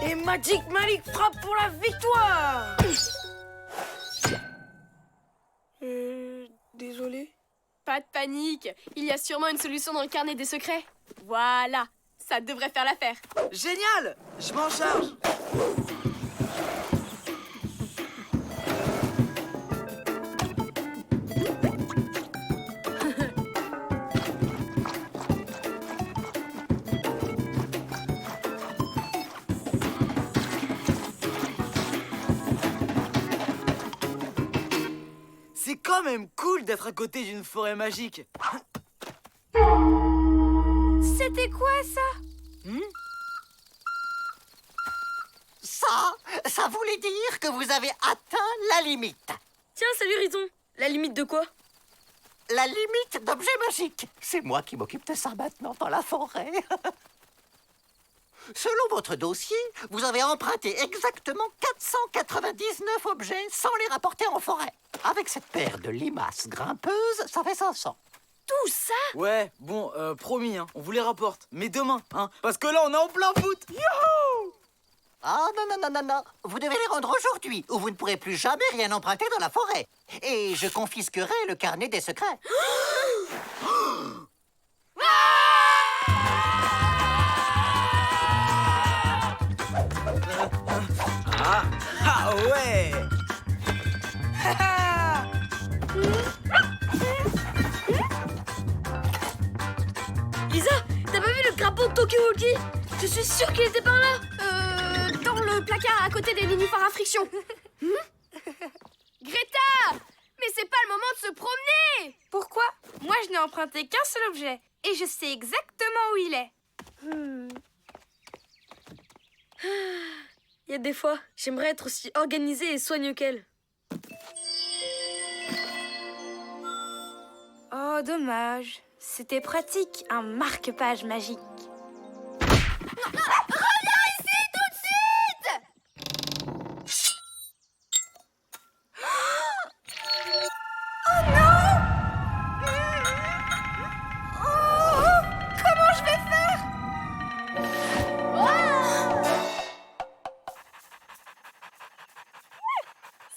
Et Magic Malik frappe pour la victoire. Désolé. Pas de panique, il y a sûrement une solution dans le carnet des secrets. Voilà, ça devrait faire l'affaire. Génial! Je m'en charge. C'est quand même cool d'être à côté d'une forêt magique. C'était quoi ça? Ça voulait dire que vous avez atteint la limite. Tiens, salut Riton. La limite de quoi? La limite d'objets magiques. C'est moi qui m'occupe de ça maintenant dans la forêt. Selon votre dossier, vous avez emprunté exactement 499 objets sans les rapporter en forêt. Avec cette paire de limaces grimpeuses, ça fait 500. Tout ça? Ouais, bon, promis, hein, on vous les rapporte. Mais demain, hein, parce que là, on est en plein foot. Youhou! Ah non. Vous devez les rendre aujourd'hui, ou vous ne pourrez plus jamais rien emprunter dans la forêt. Et je confisquerai le carnet des secrets. Ah ouais! Lisa, t'as pas vu le crapaud de Tokyo Walkie? Je suis sûre qu'il était par là. Dans le placard à côté des nénuphars à friction. Greta! Mais c'est pas le moment de se promener! Pourquoi? Moi, je n'ai emprunté qu'un seul objet. Et je sais exactement où il est. Il y a des fois, j'aimerais être aussi organisée et soigneux qu'elle. Oh, dommage. C'était pratique, un marque-page magique.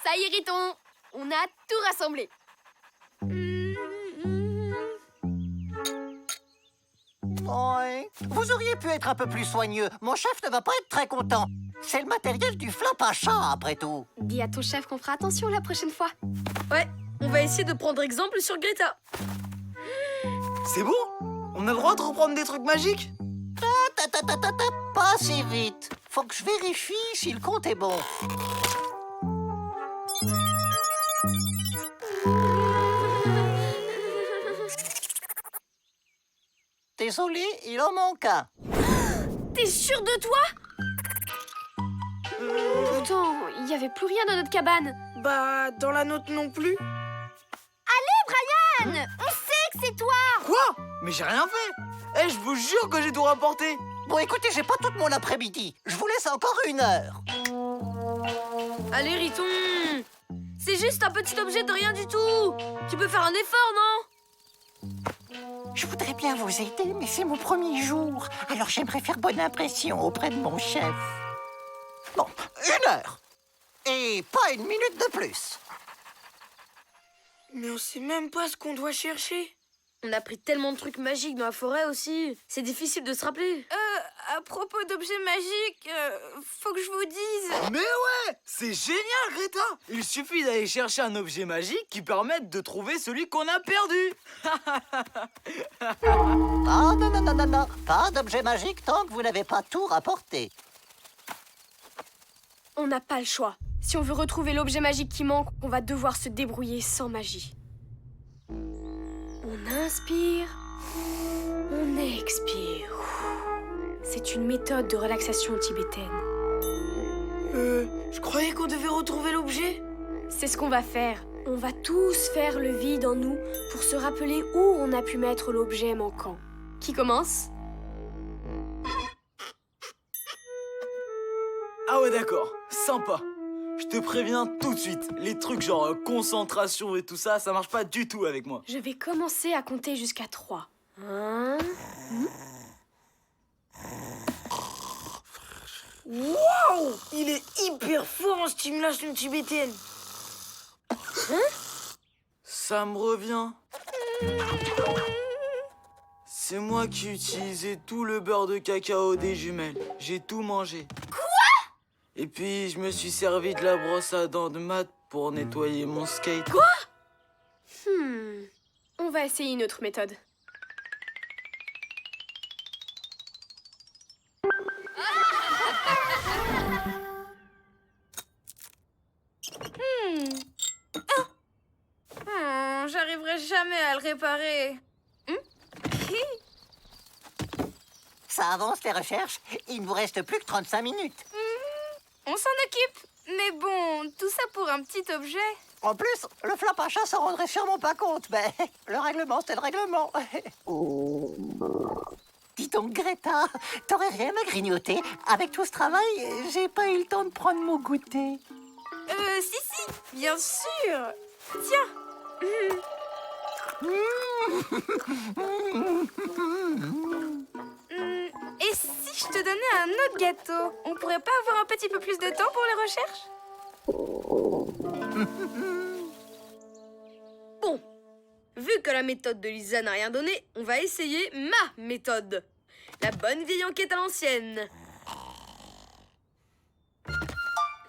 Ça y est, Riton, on a tout rassemblé. Ouais. Vous auriez pu être un peu plus soigneux. Mon chef ne va pas être très content. C'est le matériel du flap à chat, après tout. Dis à ton chef qu'on fera attention la prochaine fois. Ouais, on va essayer de prendre exemple sur Greta. C'est bon? On a le droit de reprendre des trucs magiques? Pas si vite. Faut que je vérifie si le compte est bon. Désolé, il en manque un. T'es sûr de toi? Pourtant, il n'y avait plus rien dans notre cabane. Bah, dans la nôtre non plus. Anne, on sait que c'est toi! Quoi? Mais j'ai rien fait. Eh, je vous jure que j'ai tout rapporté. Bon, écoutez, j'ai pas tout mon après-midi. Je vous laisse encore 1 heure. Allez, Riton. C'est juste un petit objet de rien du tout. Tu peux faire un effort, non? Je voudrais bien vous aider, mais c'est mon premier jour. Alors j'aimerais faire bonne impression auprès de mon chef. Bon, 1 heure. Et pas 1 minute de plus. Mais on sait même pas ce qu'on doit chercher. On a pris tellement de trucs magiques dans la forêt aussi. C'est difficile de se rappeler. À propos d'objets magiques, faut que je vous dise... Mais ouais, c'est génial, Greta. Il suffit d'aller chercher un objet magique qui permette de trouver celui qu'on a perdu. Ah non. Pas d'objet magique tant que vous n'avez pas tout rapporté. On n'a pas le choix. Si on veut retrouver l'objet magique qui manque, on va devoir se débrouiller sans magie. On inspire, on expire. C'est une méthode de relaxation tibétaine. Je croyais qu'on devait retrouver l'objet. C'est ce qu'on va faire. On va tous faire le vide en nous pour se rappeler où on a pu mettre l'objet manquant. Qui commence? Ah ouais, d'accord, sympa. Je te préviens tout de suite, les trucs genre concentration et tout ça, ça marche pas du tout avec moi. Je vais commencer à compter jusqu'à 3. 1... Waouh! Il est hyper fort en stimulation tibétaine. Ça me revient. C'est moi qui utilisais tout le beurre de cacao des jumelles. J'ai tout mangé. Quoi? Et puis, je me suis servi de la brosse à dents de Matt pour nettoyer mon skate. Quoi? On va essayer une autre méthode. J'arriverai jamais à le réparer. Ça avance les recherches. Il ne vous reste plus que 35 minutes. On s'en occupe. Mais bon, tout ça pour un petit objet. En plus, le flap à chat s'en rendrait sûrement pas compte, mais le règlement, c'est le règlement. Dis donc, Greta, t'aurais rien à grignoter? Avec tout ce travail, j'ai pas eu le temps de prendre mon goûter. Si, bien sûr. Tiens. Et si je te donnais un autre gâteau, on pourrait pas avoir un petit peu plus de temps pour les recherches? Bon, vu que la méthode de Lisa n'a rien donné, on va essayer ma méthode. La bonne vieille enquête à l'ancienne.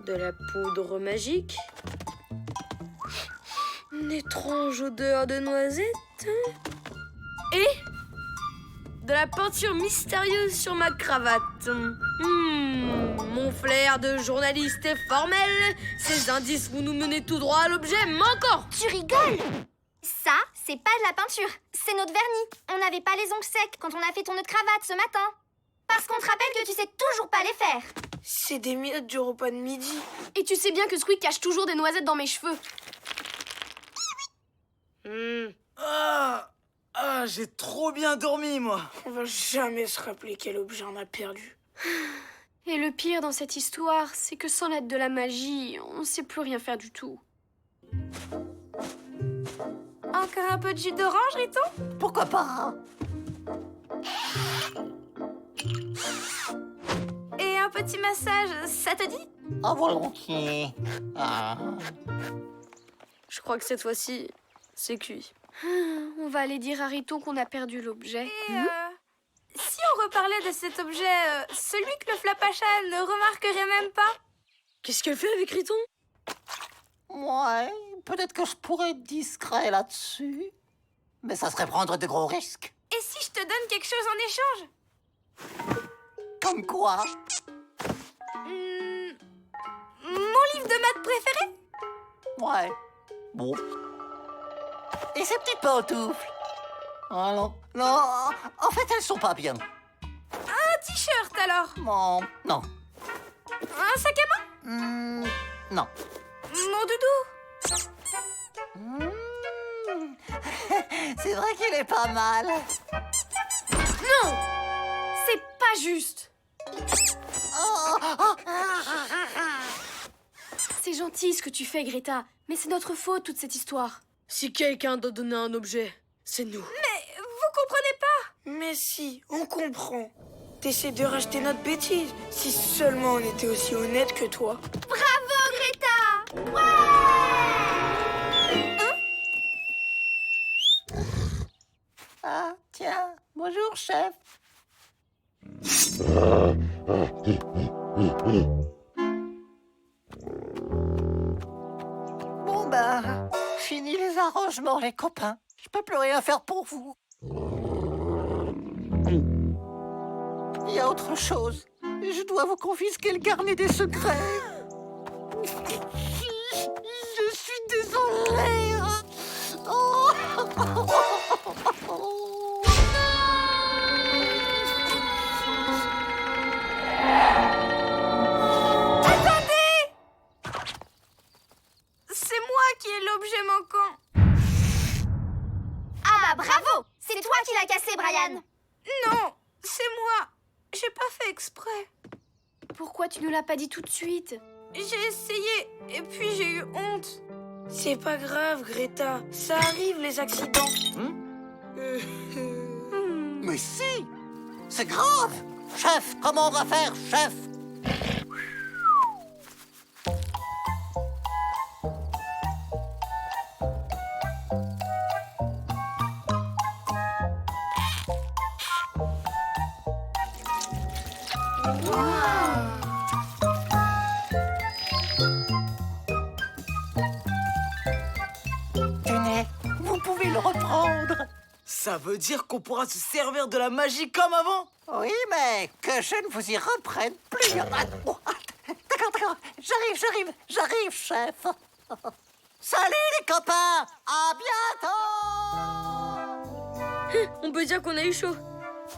De la poudre magique. Une étrange odeur de noisette. Et de la peinture mystérieuse sur ma cravate. Mon flair de journaliste est formel. Ces indices vont nous mener tout droit à l'objet manquant. Tu rigoles? Ça, c'est pas de la peinture, c'est notre vernis. On n'avait pas les ongles secs quand on a fait ton autre cravate ce matin. Parce qu'on te rappelle que tu sais toujours pas les faire. C'est des miettes du repas de midi. Et tu sais bien que Squeak cache toujours des noisettes dans mes cheveux. J'ai trop bien dormi, moi. On va jamais se rappeler quel objet on a perdu. Et le pire dans cette histoire, c'est que sans l'aide de la magie, on sait plus rien faire du tout. Encore un peu de jus d'orange, Riton? Pourquoi pas? Et un petit massage, ça te dit? Ah, volontiers. Ah. Je crois que cette fois-ci, c'est cuit. On va aller dire à Riton qu'on a perdu l'objet. Et si on reparlait de cet objet, celui que le flapacha ne remarquerait même pas? Qu'est-ce qu'elle fait avec Riton? Ouais, peut-être que je pourrais être discret là-dessus. Mais ça serait prendre de gros risques. Et si je te donne quelque chose en échange? Comme quoi? Mon livre de maths préféré? Ouais. Bon. Et ces petites pantoufles? Ah non. Non, en fait, elles sont pas bien. Un t-shirt alors? Non, non. Un sac à main? Non. Mon doudou? C'est vrai qu'il est pas mal. Non! C'est pas juste! C'est gentil ce que tu fais, Greta, mais c'est notre faute, toute cette histoire. Si quelqu'un doit donner un objet, c'est nous. Mais vous comprenez pas? Mais si, on comprend. T'essaies de racheter notre bêtise. Si seulement on était aussi honnête que toi. Bravo, Greta! Ouais! Ah, tiens. Bonjour, chef. Bon, ben, fini les arrangements, les copains. Je peux plus rien faire pour vous. Il y a autre chose. Je dois vous confisquer le carnet des secrets. Je suis désolée. Oh. C'est moi qui ai l'objet manquant. Ah bah bravo! C'est toi qui l'as cassé, Brian. Non, c'est moi. J'ai pas fait exprès. Pourquoi tu nous l'as pas dit tout de suite? J'ai essayé et puis j'ai eu honte. C'est pas grave, Greta. Ça arrive, les accidents. Mais si! C'est grave! Chef, comment on va faire, chef? Tenez, vous pouvez le reprendre. Ça veut dire qu'on pourra se servir de la magie comme avant? Oui, mais que je ne vous y reprenne plus. D'accord. J'arrive, chef. Salut les copains, à bientôt. On peut dire qu'on a eu chaud.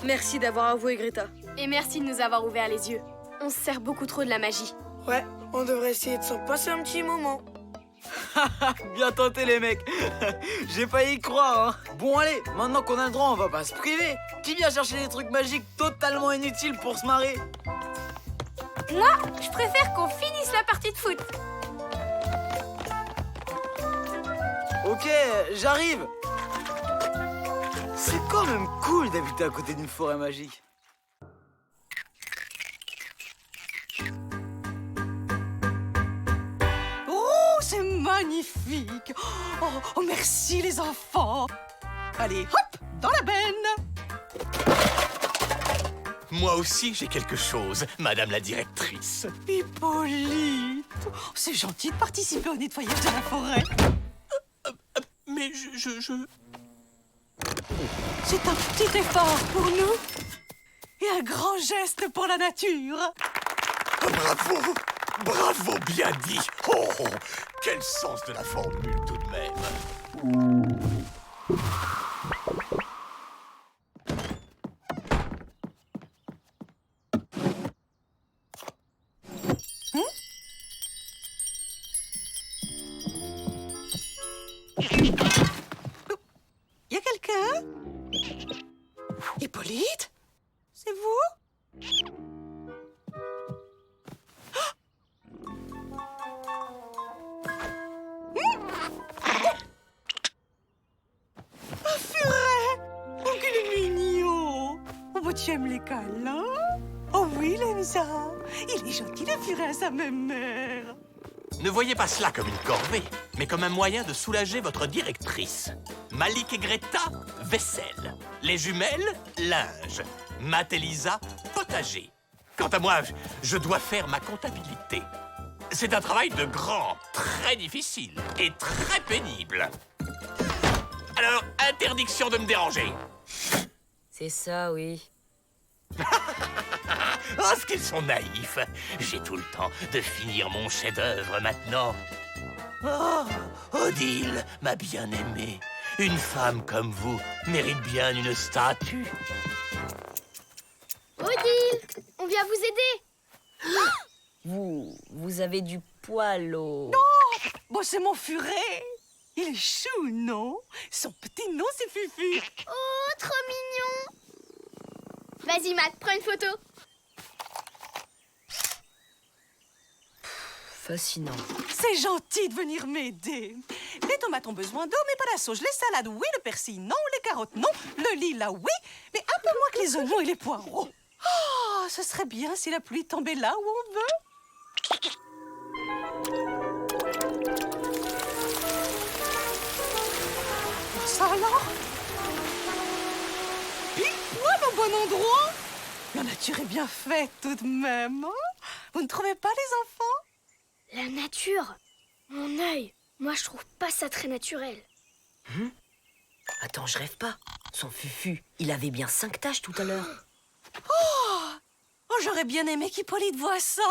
Merci d'avoir avoué, Greta. Et merci de nous avoir ouvert les yeux. On se sert beaucoup trop de la magie. Ouais, on devrait essayer de s'en passer un petit moment. Bien tenté les mecs. J'ai failli y croire, hein. Bon allez, maintenant qu'on a le droit, on va pas se priver. Qui vient chercher des trucs magiques totalement inutiles pour se marrer? Moi, je préfère qu'on finisse la partie de foot. Ok, j'arrive. C'est quand même cool d'habiter à côté d'une forêt magique. Oh, c'est magnifique! Oh, merci les enfants! Allez, hop, dans la benne! Moi aussi, j'ai quelque chose, madame la directrice. Hippolyte! Oh, c'est gentil de participer au nettoyage de la forêt. Mais C'est un petit effort pour nous et un grand geste pour la nature. Bravo, bien dit. Oh, quel sens de la formule tout de même. Y a quelqu'un? Hippolyte? C'est vous? Un furet! Oh, qu'il est mignon! Oh, bah, tu aimes les câlins? Oh oui, il aime ça. Il est gentil, le furet, à sa même mère. Ne voyez pas cela comme une corvée, mais comme un moyen de soulager votre directrice. Malik et Greta, vaisselle. Les jumelles, linge. Matt et Lisa, potager. Quant à moi, je dois faire ma comptabilité. C'est un travail de grand, très difficile et très pénible. Alors, interdiction de me déranger. C'est ça, oui. Oh, ce qu'ils sont naïfs. J'ai tout le temps de finir mon chef-d'œuvre maintenant. Oh, Odile, ma bien-aimée. Une femme comme vous mérite bien une statue. Odile, on vient vous aider. Vous avez du poil au... Bon, c'est mon furet. Il est chou, non? Son petit nom, c'est Fufu. Oh, trop mignon. Vas-y, Matt, prends une photo. Fascinant. C'est gentil de venir m'aider. Les tomates ont besoin d'eau, mais pas la sauge. Les salades, oui. Le persil, non. Les carottes, non. Le lilas, oui. Mais un peu moins que les oignons et les poireaux. Oh, ce serait bien si la pluie tombait là où on veut. Ça alors? Pile poil au bon endroit. La nature est bien faite tout de même. Hein? Vous ne trouvez pas, les enfants? La nature. Mon œil. Moi, je trouve pas ça très naturel. Attends, je rêve pas. Son Fufu, il avait bien 5 taches tout à l'heure. Oh, j'aurais bien aimé qu'Hippolyte voie ça.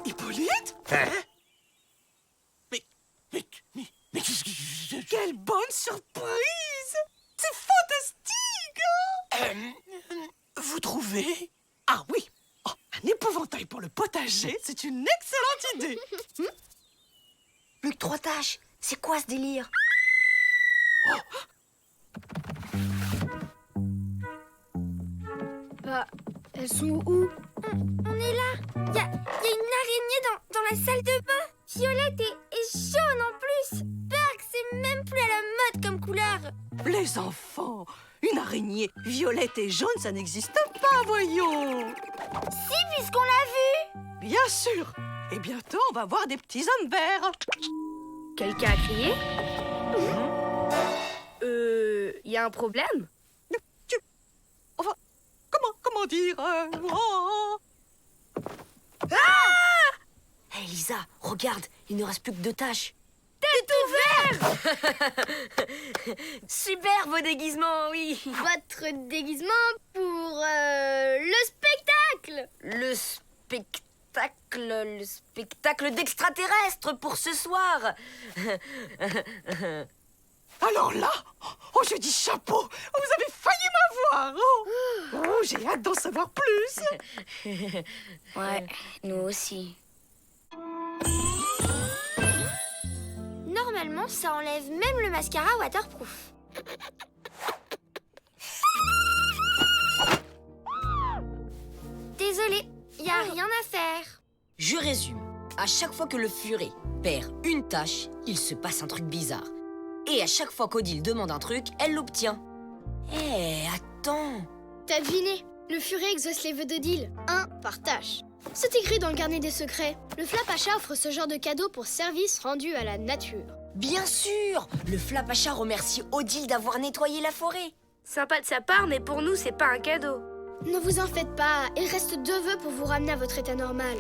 Hippolyte? Hein? Mais qu'est-ce que Quelle bonne surprise! C'est fantastique! vous trouvez? Ah oui! Oh, un épouvantail pour le potager, c'est une excellente idée! Plus que 3 taches. C'est quoi ce délire? Bah, elles sont où? On est là. Il y a une araignée dans la salle de bain. Violette et jaune en plus. Berg, c'est même plus à la mode comme couleur. Les enfants, une araignées. Violette et jaune, ça n'existe pas, voyons. Si, puisqu'on l'a vu. Bien sûr. Et bientôt, on va voir des petits hommes verts. Quelqu'un a crié? Y a un problème? Enfin, comment dire oh. Hé, Lisa, regarde, il ne reste plus que 2 taches. Super, vos déguisements, oui. Votre déguisement pour le spectacle. Le spectacle d'extraterrestres pour ce soir. Alors là, oh, je dis chapeau, vous avez failli m'avoir. Oh, j'ai hâte d'en savoir plus. Ouais, nous aussi. Normalement, ça enlève même le mascara waterproof. Désolée, y a rien à faire. Je résume. À chaque fois que le furet perd une tache, il se passe un truc bizarre. Et à chaque fois qu'Odile demande un truc, elle l'obtient. Hé, attends. T'as deviné, le furet exauce les vœux d'Odile, un par tâche. C'est écrit dans le carnet des secrets. Le Flapacha offre ce genre de cadeau pour service rendu à la nature. Bien sûr. Le Flapacha remercie Odile d'avoir nettoyé la forêt. Sympa de sa part, mais pour nous, c'est pas un cadeau. Ne vous en faites pas, il reste 2 vœux pour vous ramener à votre état normal.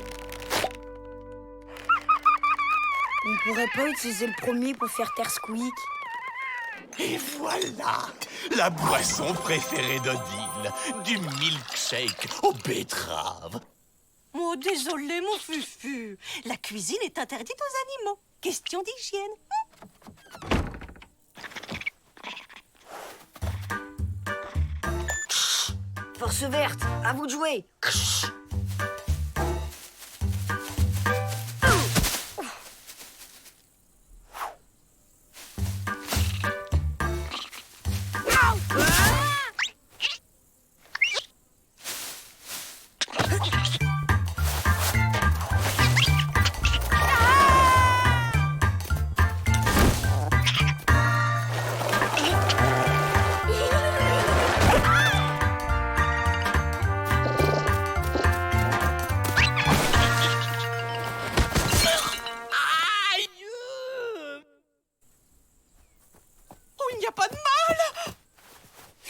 On pourrait pas utiliser le premier pour faire taire Squeak? Et voilà, la boisson préférée d'Odile, du milkshake aux betteraves. Oh, désolé, mon fufu. La cuisine est interdite aux animaux. Question d'hygiène. Force verte, à vous de jouer.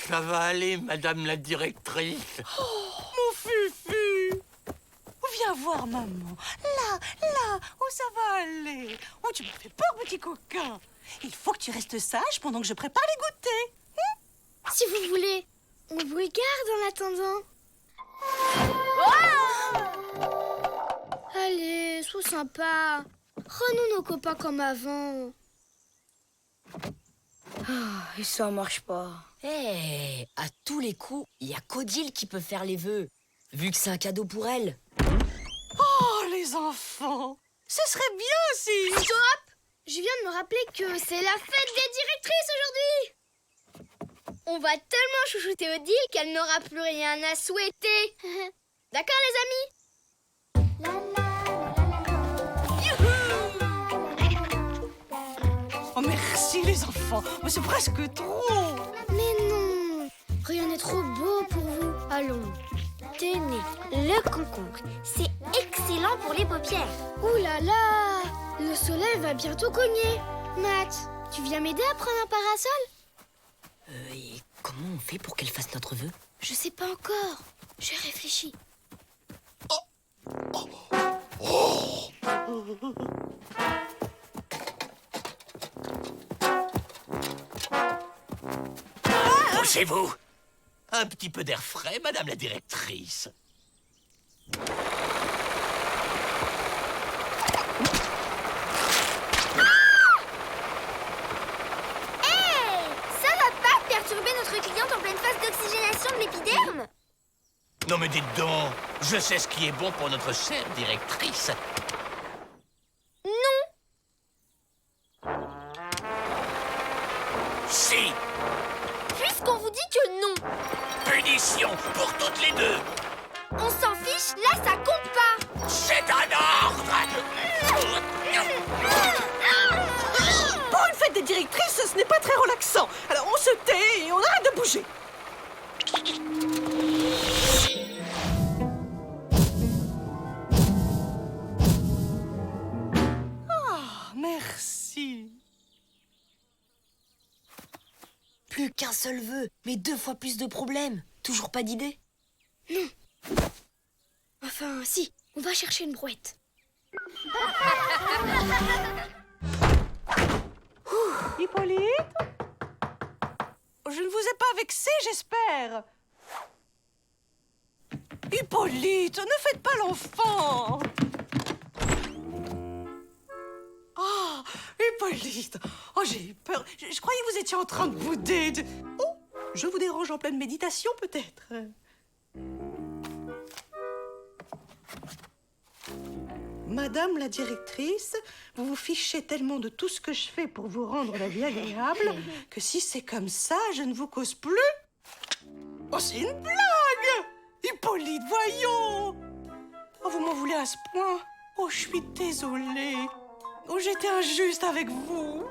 Ça va aller, madame la directrice. Mon fufu. Viens voir, maman. Là, où ça va aller? Oh, tu me fais peur, petit coquin. Il faut que tu restes sage pendant que je prépare les goûters. Si vous voulez, on vous regarde en attendant. Allez, sois sympa. Rends-nous nos copains comme avant. Et ça marche pas. Hé, à tous les coups, il y a qu'Odile qui peut faire les vœux, vu que c'est un cadeau pour elle. Oh, les enfants. Ce serait bien si... Stop! Je viens de me rappeler que c'est la fête des directrices aujourd'hui. On va tellement chouchouter Odile qu'elle n'aura plus rien à souhaiter. D'accord, les amis? Oh, merci, les enfants. Mais c'est presque trop. Mais non, rien n'est trop beau pour vous. Allons. Tenez, le concombre, c'est excellent pour les paupières. Ouh là là, le soleil va bientôt cogner. Matt, tu viens m'aider à prendre un parasol? Et comment on fait pour qu'elle fasse notre vœu? Je sais pas encore. Je réfléchis. Poussez-vous. Un petit peu d'air frais, madame la directrice. Ça va pas perturber notre cliente en pleine phase d'oxygénation de l'épiderme? Non mais dites donc, je sais ce qui est bon pour notre chère directrice. Si, Puisqu'on vous dit que non, punition pour toutes les deux. on s'en fiche, là ça compte pas. C'est un ordre. Pour une fête des directrices, ce n'est pas très relaxant. Alors on se tait et on arrête de bouger. plus qu'un seul vœu, mais 2 fois plus de problèmes. Toujours pas d'idée? Non. Enfin, si, on va chercher une brouette. Hippolyte? Je ne vous ai pas vexé, j'espère. Hippolyte, ne faites pas l'enfant. Oh, Hippolyte. Oh, j'ai eu peur. Je croyais que vous étiez en train de bouder. Oh, je vous dérange en pleine méditation, peut-être. Madame la directrice, vous vous fichez tellement de tout ce que je fais pour vous rendre la vie agréable que si c'est comme ça, je ne vous cause plus. Oh, c'est une blague! Hippolyte, voyons! Oh, vous m'en voulez à ce point? Oh, je suis désolée. Oh, j'étais injuste avec vous.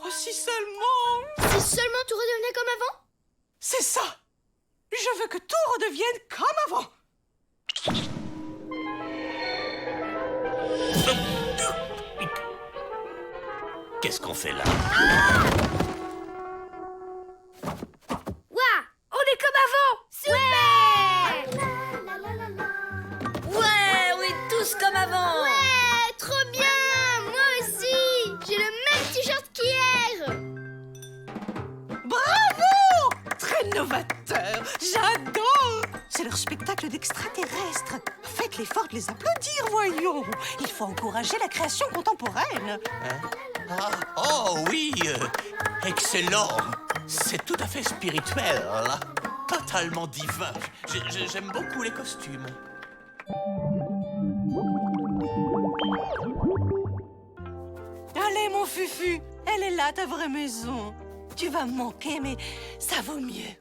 Oh, si seulement... Si seulement tout redevenait comme avant? C'est ça! Je veux que tout redevienne comme avant. Qu'est-ce qu'on fait là? Ouah, on est comme avant. Super! Ouais, on est tous comme avant. Ouais, trop bien! Moi aussi! J'ai le même t-shirt qu'hier! Bravo! Très novateur. J'adore. C'est leur spectacle d'extraterrestres. Faites l'effort de les applaudir, voyons. Il faut encourager la création contemporaine. Ah, oh oui, excellent. C'est tout à fait spirituel, là. Totalement divin. J'aime beaucoup les costumes. Allez, mon Fufu, elle est là, ta vraie maison. Tu vas me manquer, mais ça vaut mieux.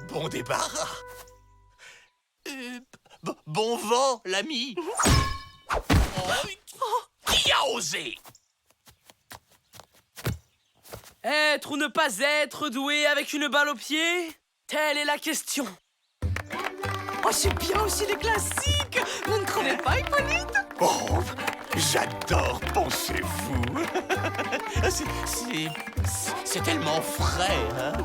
Bon débarras. Bon vent, l'ami. Qui a osé? Être ou ne pas être doué avec une balle au pied? Telle est la question. Oh, c'est bien aussi les classiques. Vous ne trouvez pas, Hippolyte? Oh, j'adore, pensez-vous. C'est tellement frais, hein?